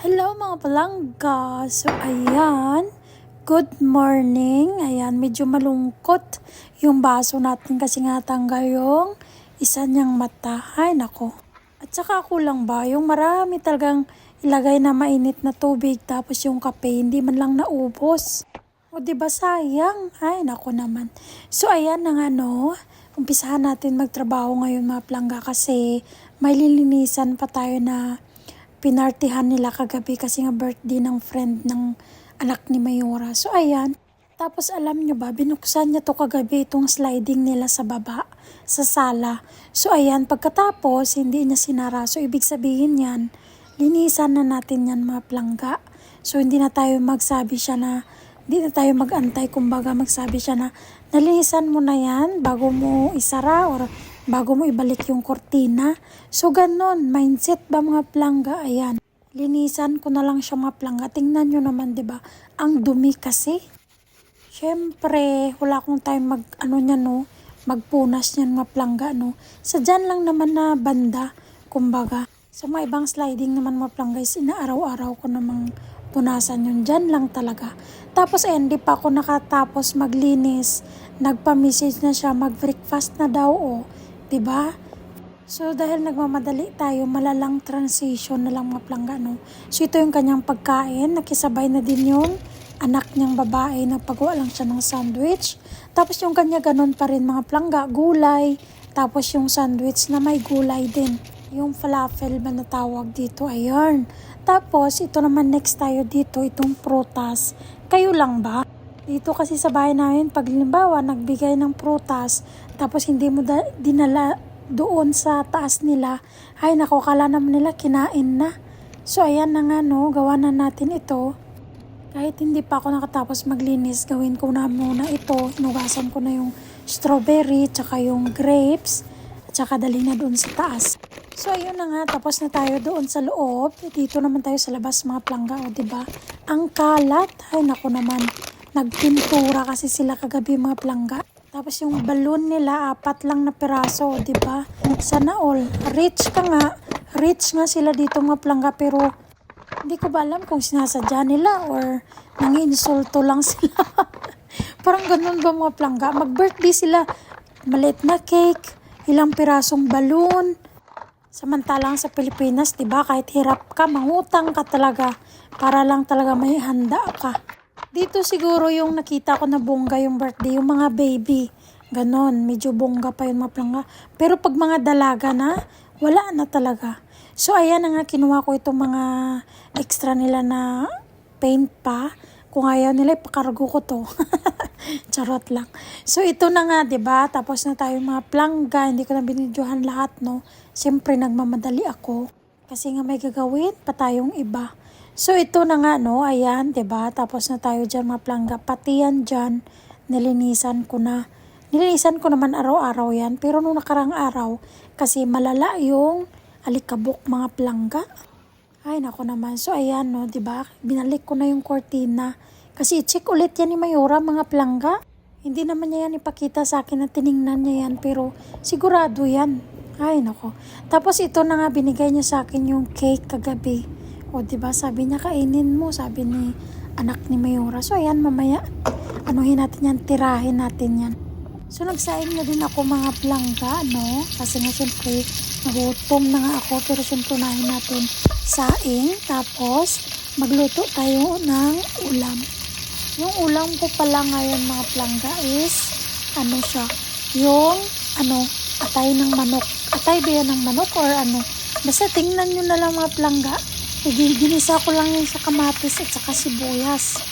Hello mga palangga! So ayan, good morning. Ayan, medyo malungkot yung baso natin kasi nga tanggal yung isa niyang mata. Ay nako. At saka ako lang ba, yung marami talagang ilagay na mainit na tubig tapos yung kape hindi man lang naubos. O diba sayang? Ay nako naman. So ayan na nga no, umpisahan natin magtrabaho ngayon mga palangga kasi may lilinisan pa tayo na pinartihan nila kagabi kasi nga birthday ng friend ng anak ni Mayora. So ayan, tapos alam nyo ba, binuksan niya to kagabi itong sliding nila sa baba, sa sala. So ayan, pagkatapos hindi niya sinara. So ibig sabihin yan, linisan na natin yan mga plangga. So hindi na tayo magsabi siya na, hindi na tayo magantay, kumbaga magsabi siya na, nalinisan mo na yan bago mo isara or bago mo ibalik yung kortina. So, ganon. Mindset ba mga plangga? Ayan. Linisan ko na lang siya mga plangga. Tingnan nyo naman, ba diba? Ang dumi kasi. Syempre, wala akong time magpunas niyan mga plangga, no? Sa dyan lang naman na banda, kumbaga. Sa mga ibang sliding naman mga plangga, inaaraw-araw ko namang punasan yun. Dyan lang talaga. Tapos, hindi pa ako nakatapos maglinis. Nagpa-message na siya, mag-breakfast na daw, oh. Diba? So, dahil nagmamadali tayo, malalang transition na lang mga plangga, no? So, ito yung kanyang pagkain. Nakisabay na din yung anak niyang babae. Nagpagawa lang siya ng sandwich. Tapos, yung kanya ganon pa rin mga plangga, gulay. Tapos, yung sandwich na may gulay din. Yung falafel ba na tawag dito, ayun. Tapos, ito naman next tayo dito, itong prutas. Kayo lang ba? Dito kasi sa bahay namin, pag halimbawa, nagbigay ng prutas, tapos hindi mo dinala doon sa taas nila, ay nako, kala naman nila kinain na. So ayan na nga no, gawa na natin ito. Kahit hindi pa ako nakatapos maglinis, gawin ko na muna ito. Hinugasan ko na yung strawberry, tsaka yung grapes, tsaka dali na doon sa taas. So ayun na nga, tapos na tayo doon sa loob. Dito naman tayo sa labas mga plangga, o diba? Ang kalat, ay nako naman. Nagpintura kasi sila kagabi mga plangga. Tapos yung balloon nila, 4 lang na piraso, di ba? Sana all. Rich nga sila dito mga plangga, pero hindi ko ba alam kung sinasadya nila or nanginsulto lang sila. Parang ganun ba mga plangga? Mag-birthday sila, maliit na cake, ilang pirasong balloon. Samantalang sa Pilipinas, di ba, kahit hirap ka, mangutang ka talaga para lang talaga may handa ka. Dito siguro yung nakita ko na bongga yung birthday, yung mga baby. Ganon, medyo bongga pa yung mga plangga. Pero pag mga dalaga na, wala na talaga. So ayan na nga, kinuha ko itong mga extra nila na paint pa. Kung ayaw nila, ipakargo ko to. Charot lang. So ito na nga, 'di ba? Tapos na tayo mga plangga, hindi ko na binidyohan lahat, no. Siyempre nagmamadali ako kasi nga may gagawin pa tayong iba. So ito na nga no, ayan, 'di ba? Tapos na tayo diyan mga plangga, pati yan diyan nilinisan ko na. Nilinisan ko naman araw-araw yan, pero nung nakarang araw kasi malala yung alikabok mga plangga. Ay nako naman. So ayan no, 'di ba? Binalik ko na yung cortina kasi check ulit yan ni Mayora mga plangga. Hindi naman niya yan ipakita sa akin na tiningnan niya yan, pero sigurado yan. Ay nako. Tapos ito na nga, binigay niya sa akin yung cake kagabi. O diba, sabi niya kainin mo, sabi ni anak ni Mayora. So ayan, mamaya anuhin natin yan, tirahin natin yan. So nagsaing na din ako mga plangga, no? Kasi nga siyempre nagutom na nga ako, pero siyempre unahin natin saing. Tapos magluto tayo ng ulam. Yung ulam ko pala ngayon mga plangga is yung atay ng manok. Atay ba yan ng manok or ano? Basta tingnan nyo na lang mga plangga. Ginisa ko lang yun sa kamatis at saka sibuyas.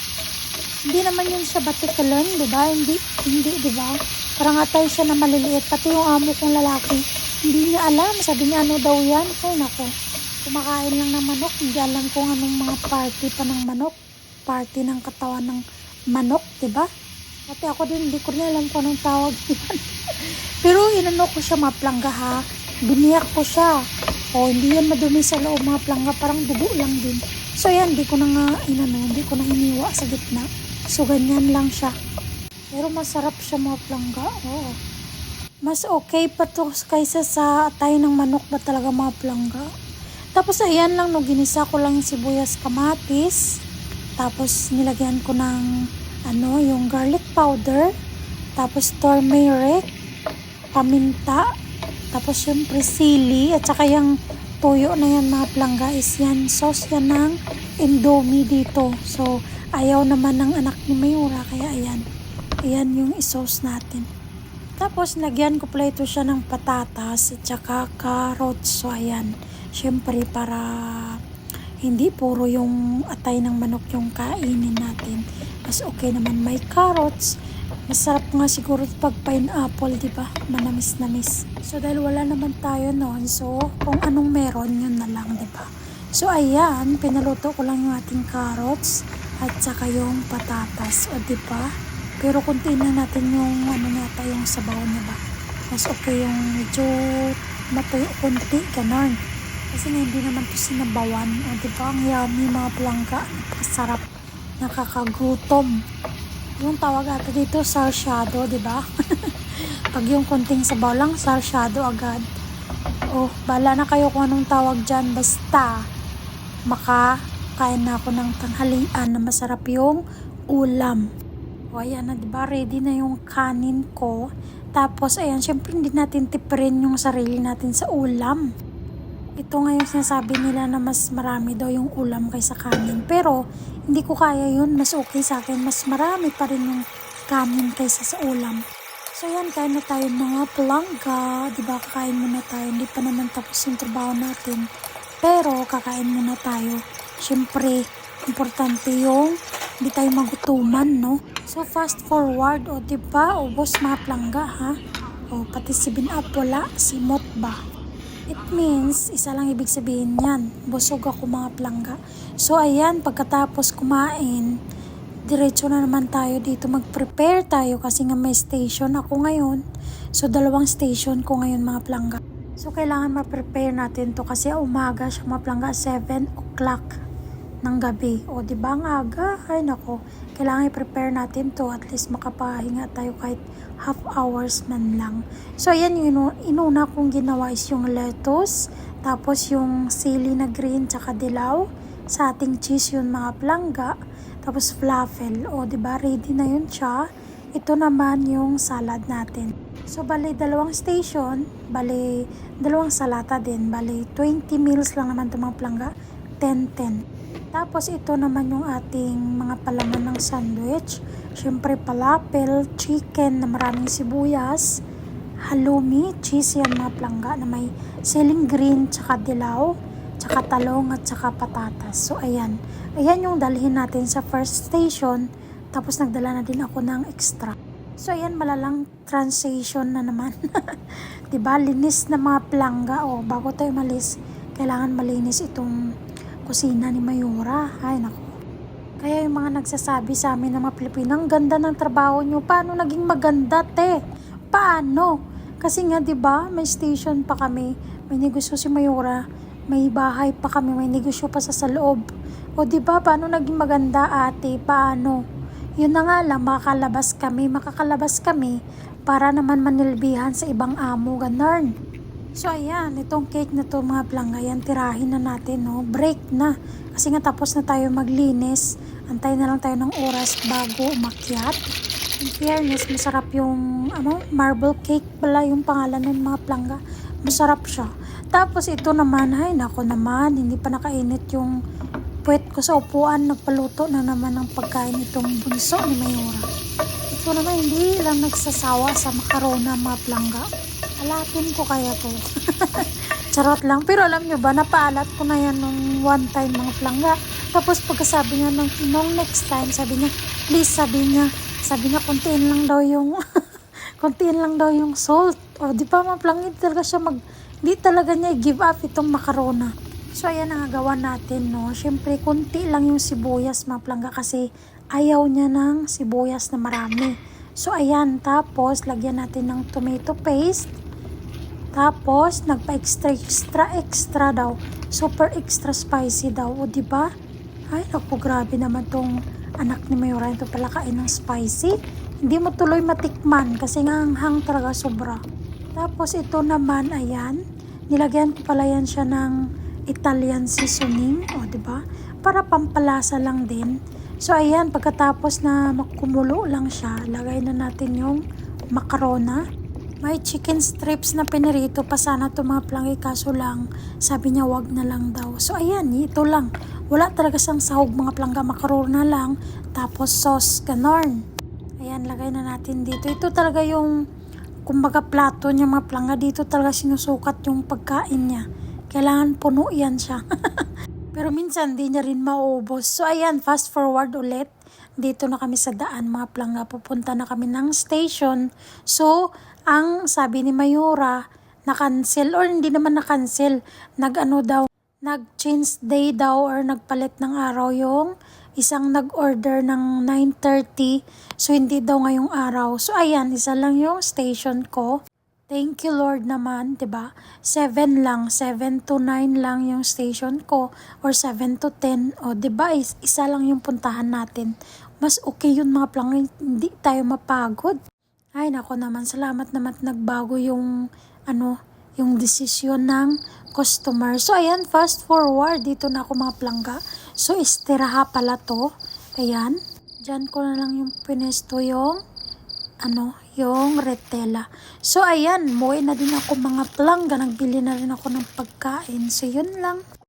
Hindi naman yun siya batikalan, di ba? Hindi, di ba? Parang atay siya na maliliit. Pati yung amo kong lalaki, hindi niya alam. Sabi niya, ano daw yan? Ay, nako. Kumakain lang ng manok. Hindi alam kung anong mga party pa ng manok. Party ng katawan ng manok, di ba? Pati ako din, hindi ko rin alam kung anong tawag yan. Pero inano ko siya mga plangga ha. Biniyak ko siya. O, hindi yan madumi sa loob mga plangga, parang dugo lang din. So yan, hindi ko na hiniwa sa gitna. So ganyan lang siya. Pero masarap siya mga plangga. Oo. Mas okay pa to kaysa sa atay ng manok ba talaga mga plangga. Tapos ayan lang, no, ginisa ko lang yung sibuyas, kamatis. Tapos nilagyan ko ng yung garlic powder. Tapos turmeric, paminta. Tapos yung sili at saka yung tuyo na yan mga plangga is yan. Sauce yan ng Indomie dito. So ayaw naman ng anak ni Mayura kaya ayan. Ayan yung sauce natin. Tapos nagyan ko pala ito siya ng patatas at saka carrots. So ayan. Syempre para hindi puro yung atay ng manok yung kainin natin. Mas okay naman may carrots. Masarap nga siguro pag pineapple, di ba? Manamis-namis. So dahil wala naman tayo noon, so kung anong meron yun na lang, di ba? So ayan, pinaluto ko lang yung ating carrots at saka yung patatas, o di ba? Pero kuntiin na natin yung nata yung sabaw niya ba. Mas okay yung medyo matuyo kunti, ganon. Kasi hindi naman to sinabawan, o di ba? Ang yummy mga plangga, napakasarap, nakakagutom. Yung tawag ata dito, sarsyado, di ba? Pag yung kunting sabaw lang, sarsyado agad. Oh, bala na kayo kung anong tawag dyan. Basta, makakain na ako ng tanghalian na masarap yung ulam. O, ayan na, di ba? Ready na yung kanin ko. Tapos, ayan, syempre hindi natin tipirin yung sarili natin sa ulam. Ito nga yung sinasabi nila na mas marami daw yung ulam kaysa kanin. Pero, hindi ko kaya yun. Mas okay sa akin. Mas marami pa rin yung kanin kaysa sa ulam. So, yan. Kain na tayo mga plangga. Diba? Kakain muna tayo. Hindi pa naman tapos yung trabaho natin. Pero, kakain muna tayo. Siyempre, importante yung hindi tayo magutuman, no? So, fast forward. O, diba? Ubos mga plangga, ha? O, pati si Binap wala. Simot ba? It means, isa lang ibig sabihin yan. Busog ako mga plangga. So, ayan, pagkatapos kumain, diretso na naman tayo dito. Mag-prepare tayo kasi nga may station ako ngayon. So, 2 station ko ngayon mga plangga. So, kailangan ma-prepare natin to kasi umaga siya mga plangga, 7 o'clock ng gabi. O, di ba ang aga? Ay, nako. Kailangan i-prepare natin to. At least makapahinga tayo kahit half hours man lang. So, ayan yung inuna kong ginawa is yung lettuce. Tapos yung sili na green tsaka dilaw. Sa ating cheese yun mga plangga. Tapos falafel. O, diba? Ready na yun siya. Ito naman yung salad natin. So, bali 2 station. Bali 2 salata din. Bali 20 meals lang naman ito mga plangga. 10-10. Tapos ito naman yung ating mga palaman ng sandwich. Siyempre falafel, chicken na maraming sibuyas, halloumi, cheese yan mga plangga na may siling green, tsaka dilaw, tsaka talong at tsaka patatas. So ayan. Ayan yung dalhin natin sa first station. Tapos nagdala na din ako ng extra. So ayan, malalang transition na naman. Diba? Linis na mga plangga. O, bago tayo malis, kailangan malinis itong kusina ni Mayura. Ay, naku. Kaya yung mga nagsasabi sa amin ng mga Pilipino, ang ganda ng trabaho nyo. Paano naging maganda, te? Paano? Kasi nga, di ba, may station pa kami. May negosyo si Mayura. May bahay pa kami. May negosyo pa sa loob. O, di ba, paano naging maganda, ate? Paano? Yun na nga lang, makakalabas kami para naman manilbihan sa ibang amo, ganun. So, ayan, itong cake na to mga plangga, yan, tirahin na natin, no? Break na. Kasi nga tapos na tayo maglinis. Antay na lang tayo ng oras bago umakyat. In fairness, masarap yung, marble cake pala yung pangalan ng mga plangga. Masarap siya. Tapos ito naman, ay, nako naman, hindi pa nakainit yung puwet ko sa upuan. Nagpaluto na naman ng pagkain itong bunso ni Mayura. Ito naman, hindi lang nagsasawa sa makarona mga plangga. Alatin ko kaya to. Charot lang. Pero alam nyo ba, napaalat ko na yan nung one time mga plangga. Tapos pagkasabi niya nung next time, sabi niya, please, sabi niya, kontiin lang daw yung, kontiin lang daw yung salt. O, di pa mga plangga, di talaga niya give up itong makarona. So, ayan ang gawa natin, no. Siyempre, konti lang yung sibuyas mga plangga kasi ayaw niya ng sibuyas na marami. So, ayan. Tapos, lagyan natin ng tomato paste. Tapos, nagpa-extra daw. Super extra spicy daw. O, diba? Ay, naku, grabe naman tong anak ni Mayura. Ito pala kain ng spicy. Hindi mo tuloy matikman kasi nga hanghang talaga sobra. Tapos, ito naman, ayan. Nilagyan ko pala yan siya ng Italian seasoning, o diba? Para pampalasa lang din. So ayan, pagkatapos na makumulo lang siya, lagay na natin yung macarona. May chicken strips na pinirito pa sana ito mga plangge, kaso lang sabi niya wag na lang daw. So ayan, ito lang. Wala talaga siyang sahog mga plangga, macarona lang. Tapos sauce, ganon. Ayan, lagay na natin dito. Ito talaga yung, kumbaga plato niya mga plangga. Dito talaga sinusukat yung pagkain niya. Kailangan puno yan siya. Pero minsan di niya rin maubos. So ayan, fast forward ulit. Dito na kami sa daan mga plangga. Pupunta na kami ng station. So, ang sabi ni Mayura, na-cancel or hindi naman na-cancel. Nag-change day daw or nagpalit ng araw yung isang nag-order ng 9:30. So, hindi daw ngayong araw. So, ayan, isa lang yung station ko. Thank you Lord naman, 'di ba? 7 lang, 7 to 9 lang yung station ko or 7 to 10. O 'di ba? Isa lang yung puntahan natin. Mas okay yun mga plangge, hindi tayo mapagod. Ay nako naman, salamat naman at nagbago yung yung desisyon ng customer. So ayan, fast forward dito na ako mga plangga. So istiraha pala to. Ayan, diyan ko na lang yung pinesto yung yung retela. So ayan, muwi na din ako mga plangga, nagbili na rin ako ng pagkain. So yun lang.